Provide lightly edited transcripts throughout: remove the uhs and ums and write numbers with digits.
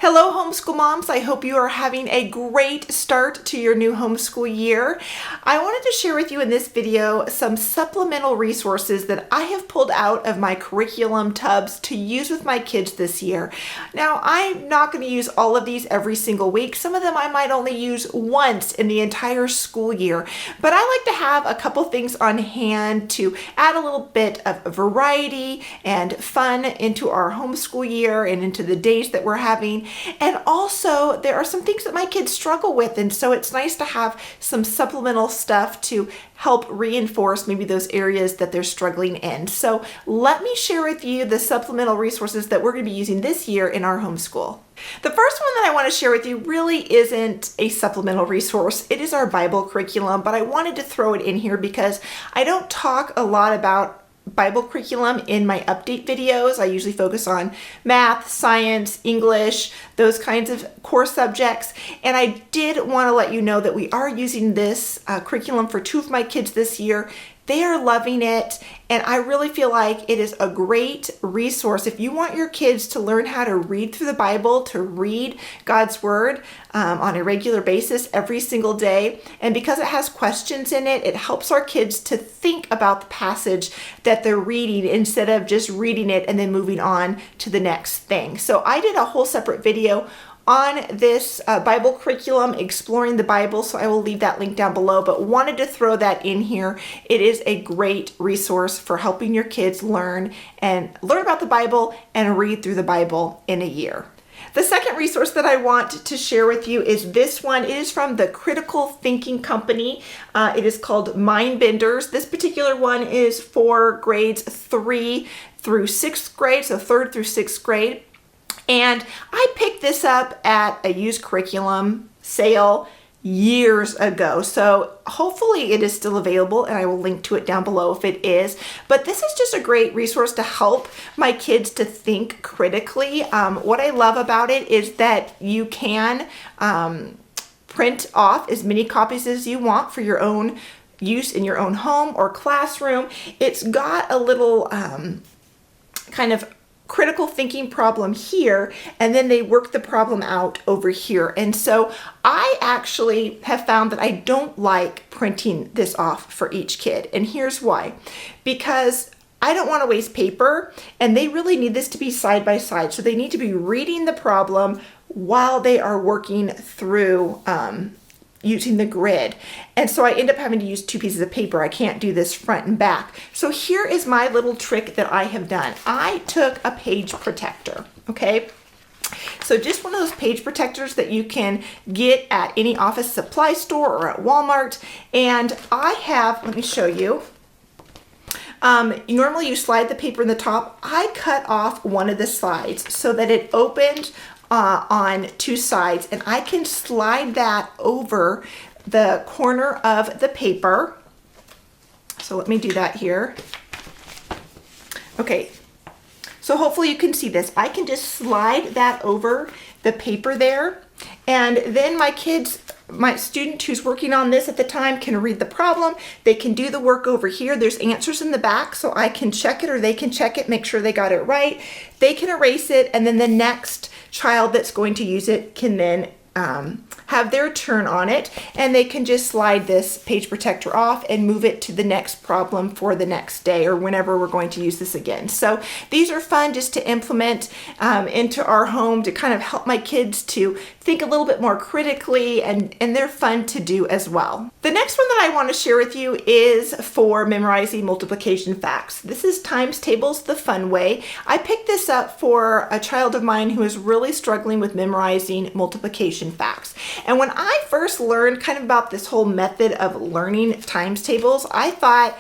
Hello, homeschool moms. I hope you are having a great start to your new homeschool year. I wanted to share with you in this video some supplemental resources that I have pulled out of my curriculum tubs to use with my kids this year. Now, I'm not going to use all of these every single week. Some of them I might only use once in the entire school year, but I like to have a couple things on hand to add a little bit of variety and fun into our homeschool year and into the days that we're having. And also, there are some things that my kids struggle with, and so it's nice to have some supplemental stuff to help reinforce maybe those areas that they're struggling in. So let me share with you the supplemental resources that we're going to be using this year in our homeschool. The first one that I want to share with you really isn't a supplemental resource. It is our Bible curriculum, but I wanted to throw it in here because I don't talk a lot about Bible curriculum in my update videos. I usually focus on math, science, English, those kinds of core subjects. And I did want to let you know that we are using this curriculum for two of my kids this year. They are loving it, and I really feel like it is a great resource if you want your kids to learn how to read through the Bible, to read God's Word on a regular basis every single day. And because it has questions in it, it helps our kids to think about the passage that they're reading instead of just reading it and then moving on to the next thing. So I did a whole separate video on this Bible curriculum, exploring the Bible, so I will leave that link down below, but wanted to throw that in here. It is a great resource for helping your kids learn about the Bible and read through the Bible in a year. The second resource that I want to share with you is this one. It is from the Critical Thinking Company. It is called Mindbenders. This particular one is for grades 3 through 6th grade, so 3rd through 6th grade. And I picked this up at a used curriculum sale years ago. So hopefully it is still available, and I will link to it down below if it is. But this is just a great resource to help my kids to think critically. What I love about it is that you can print off as many copies as you want for your own use in your own home or classroom. It's got a little kind of critical thinking problem here, and then they work the problem out over here. And so I actually have found that I don't like printing this off for each kid. And here's why. Because I don't want to waste paper, and they really need this to be side by side. So they need to be reading the problem while they are working through using the grid. And so I end up having to use two pieces of paper. I can't do this front and back. So here is my little trick that I have done. I took a page protector, okay? So just one of those page protectors that you can get at any office supply store or at Walmart. And I have, let me show you. Normally you slide the paper in the top. I cut off one of the sides so that it opened on two sides, and I can slide that over the corner of the paper. So let me do that here. Okay, so hopefully you can see this. I can just slide that over the paper there, and then my student who's working on this at the time can read the problem. They can do the work over here. There's answers in the back, so I can check it or they can check it, make sure they got it right. They can erase it, and then the next child that's going to use it can then have their turn on it, and they can just slide this page protector off and move it to the next problem for the next day or whenever we're going to use this again. So these are fun just to implement into our home to kind of help my kids to think a little bit more critically, and they're fun to do as well. The next one that I want to share with you is for memorizing multiplication facts. This is Times Tables the Fun Way. I picked this up for a child of mine who is really struggling with memorizing multiplication facts. And when I first learned kind of about this whole method of learning times tables, I thought,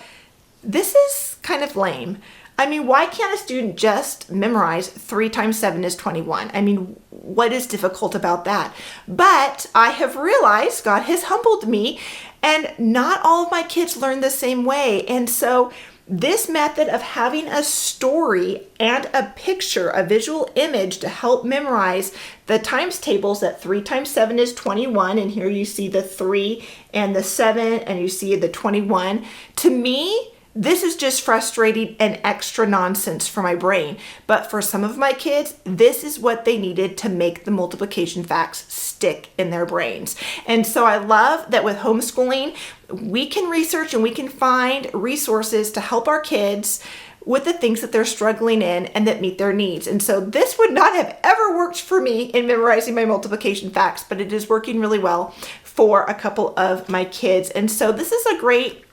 this is kind of lame. I mean, why can't a student just memorize 3 times 7 is 21? I mean, what is difficult about that? But I have realized God has humbled me, and not all of my kids learn the same way. And so this method of having a story and a picture, a visual image to help memorize the times tables, that 3 times 7 is 21, and here you see the 3 and the 7, and you see the 21. To me, this is just frustrating and extra nonsense for my brain. But for some of my kids, this is what they needed to make the multiplication facts stick in their brains. And so I love that with homeschooling, we can research and we can find resources to help our kids with the things that they're struggling in and that meet their needs. And so this would not have ever worked for me in memorizing my multiplication facts, but it is working really well for a couple of my kids. And so this is a great,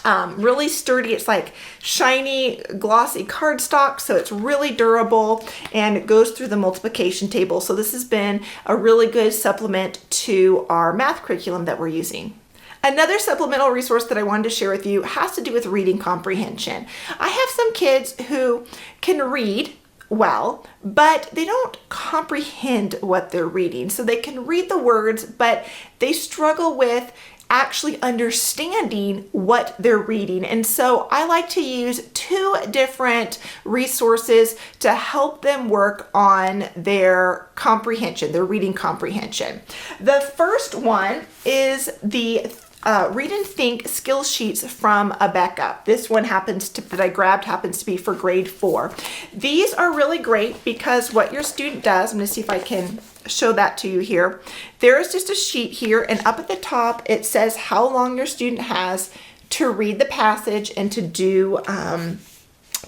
really sturdy, it's like shiny, glossy cardstock, so it's really durable and it goes through the multiplication table. So this has been a really good supplement to our math curriculum that we're using. Another supplemental resource that I wanted to share with you has to do with reading comprehension. I have some kids who can read well, but they don't comprehend what they're reading. So they can read the words, but they struggle with actually understanding what they're reading. And so I like to use two different resources to help them work on their comprehension, their reading comprehension. The first one is the Read and Think skill sheets from Abeka. This one that I grabbed happens to be for grade 4. These are really great because what your student does, I'm going to see if I can show that to you here. There is just a sheet here, and up at the top it says how long your student has to read the passage and to do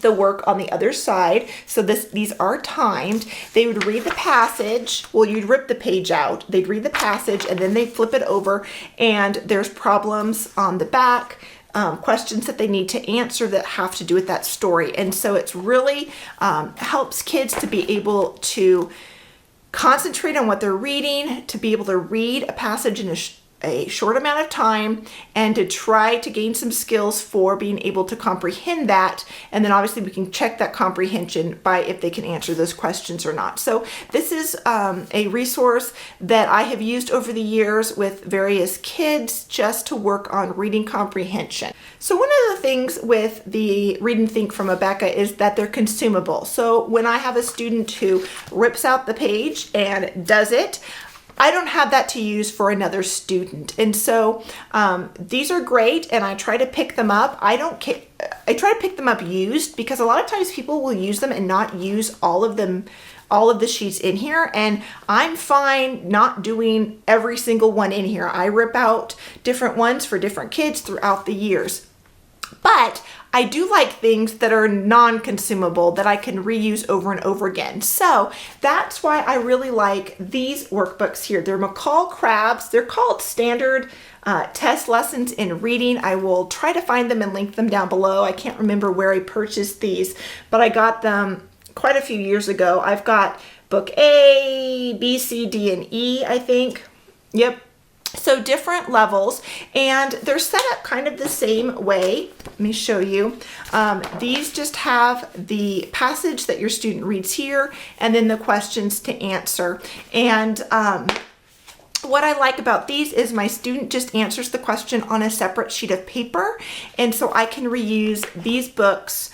the work on the other side. So these are timed. They would read the passage. Well, you'd rip the page out. They'd read the passage and then they'd flip it over, and there's problems on the back, questions that they need to answer that have to do with that story. And so it's really helps kids to be able to concentrate on what they're reading, to be able to read a passage in a short amount of time, and to try to gain some skills for being able to comprehend that. And then obviously we can check that comprehension by if they can answer those questions or not. So this is a resource that I have used over the years with various kids just to work on reading comprehension. So one of the things with the Read and Think from Abeka is that they're consumable. So when I have a student who rips out the page and does it, I don't have that to use for another student. And so these are great, and I try to pick them up. I try to pick them up used, because a lot of times people will use them and not use all of the sheets in here, and I'm fine not doing every single one in here. I rip out different ones for different kids throughout the years. But I do like things that are non-consumable that I can reuse over and over again. So that's why I really like these workbooks here. They're McCall-Crabbs. They're called Standard Test Lessons in Reading. I will try to find them and link them down below. I can't remember where I purchased these, but I got them quite a few years ago. I've got book A, B, C, D, and E, I think. Yep. So different levels, and they're set up kind of the same way. Let me show you. These just have the passage that your student reads here, and then the questions to answer. And what I like about these is my student just answers the question on a separate sheet of paper, and so I can reuse these books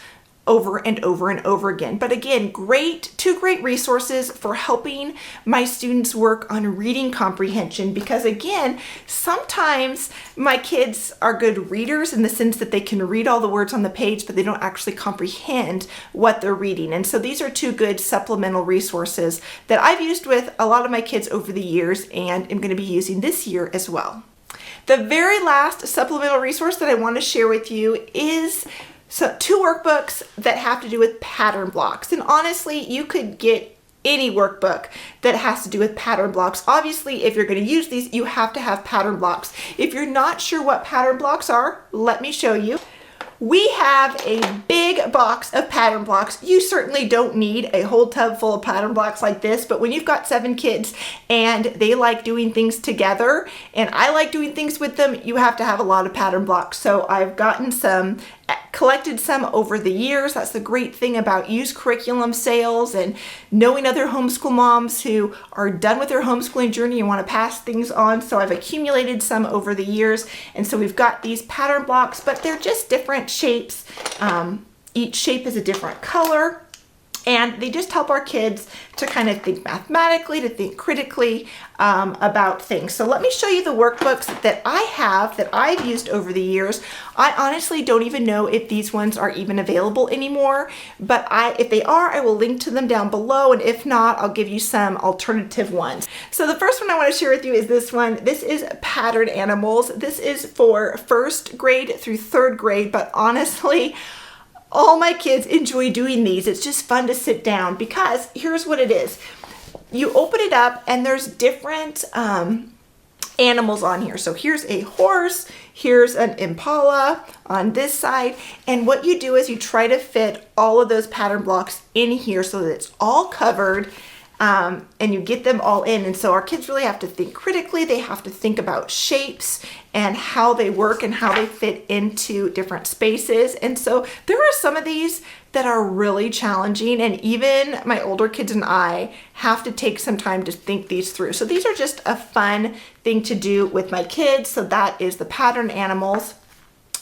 over and over and over again. But again, two great resources for helping my students work on reading comprehension, because again, sometimes my kids are good readers in the sense that they can read all the words on the page, but they don't actually comprehend what they're reading. And so these are two good supplemental resources that I've used with a lot of my kids over the years, and am going to be using this year as well. The very last supplemental resource that I want to share with you is two workbooks that have to do with pattern blocks. And honestly, you could get any workbook that has to do with pattern blocks. Obviously, if you're going to use these, you have to have pattern blocks. If you're not sure what pattern blocks are, let me show you. We have a big box of pattern blocks. You certainly don't need a whole tub full of pattern blocks like this, but when you've got 7 kids and they like doing things together, and I like doing things with them, you have to have a lot of pattern blocks. So I've collected some over the years. That's the great thing about used curriculum sales and knowing other homeschool moms who are done with their homeschooling journey and want to pass things on. So I've accumulated some over the years, and so we've got these pattern blocks, but they're just different shapes. Each shape is a different color. And they just help our kids to kind of think mathematically, to think critically about things. So let me show you the workbooks that I have, that I've used over the years. I honestly don't even know if these ones are even available anymore, but if they are, I will link to them down below, and if not, I'll give you some alternative ones. So the first one I want to share with you is this one. This is Pattern Animals. This is for 1st grade through 3rd grade, but honestly, all my kids enjoy doing these. It's just fun to sit down because here's what it is. You open it up and there's different animals on here. So here's a horse, here's an impala on this side. And what you do is you try to fit all of those pattern blocks in here so that it's all covered. And you get them all in. And so our kids really have to think critically. They have to think about shapes and how they work and how they fit into different spaces. And so there are some of these that are really challenging, and even my older kids and I have to take some time to think these through. So these are just a fun thing to do with my kids. So that is the Pattern Animals.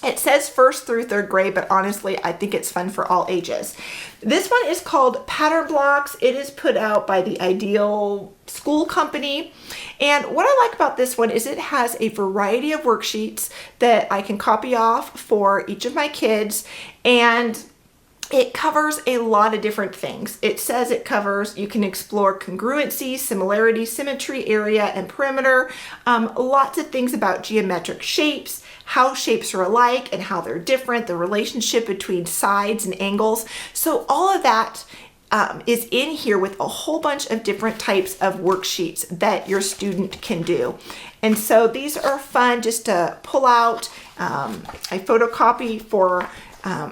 It says 1st through 3rd grade, but honestly, I think it's fun for all ages. This one is called Pattern Blocks. It is put out by the Ideal School Company. And what I like about this one is it has a variety of worksheets that I can copy off for each of my kids. And it covers a lot of different things. It says it covers, you can explore congruency, similarity, symmetry, area, and perimeter. Lots of things about geometric shapes, how shapes are alike and how they're different, the relationship between sides and angles. So all of that is in here with a whole bunch of different types of worksheets that your student can do. And so these are fun just to pull out. I photocopy for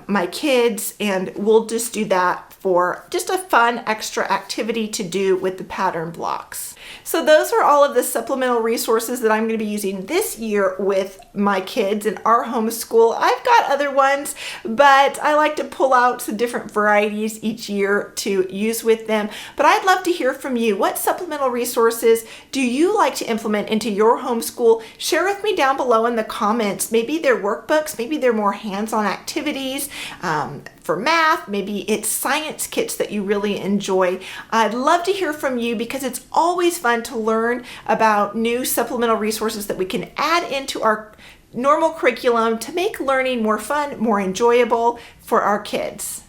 my kids, and we'll just do that for just a fun extra activity to do with the pattern blocks. So those are all of the supplemental resources that I'm going to be using this year with my kids in our homeschool. I've got other ones, but I like to pull out some different varieties each year to use with them. But I'd love to hear from you. What supplemental resources do you like to implement into your homeschool? Share with me down below in the comments. Maybe they're workbooks, maybe they're more hands-on activities. For math, maybe it's science kits that you really enjoy. I'd love to hear from you because it's always fun to learn about new supplemental resources that we can add into our normal curriculum to make learning more fun, more enjoyable for our kids.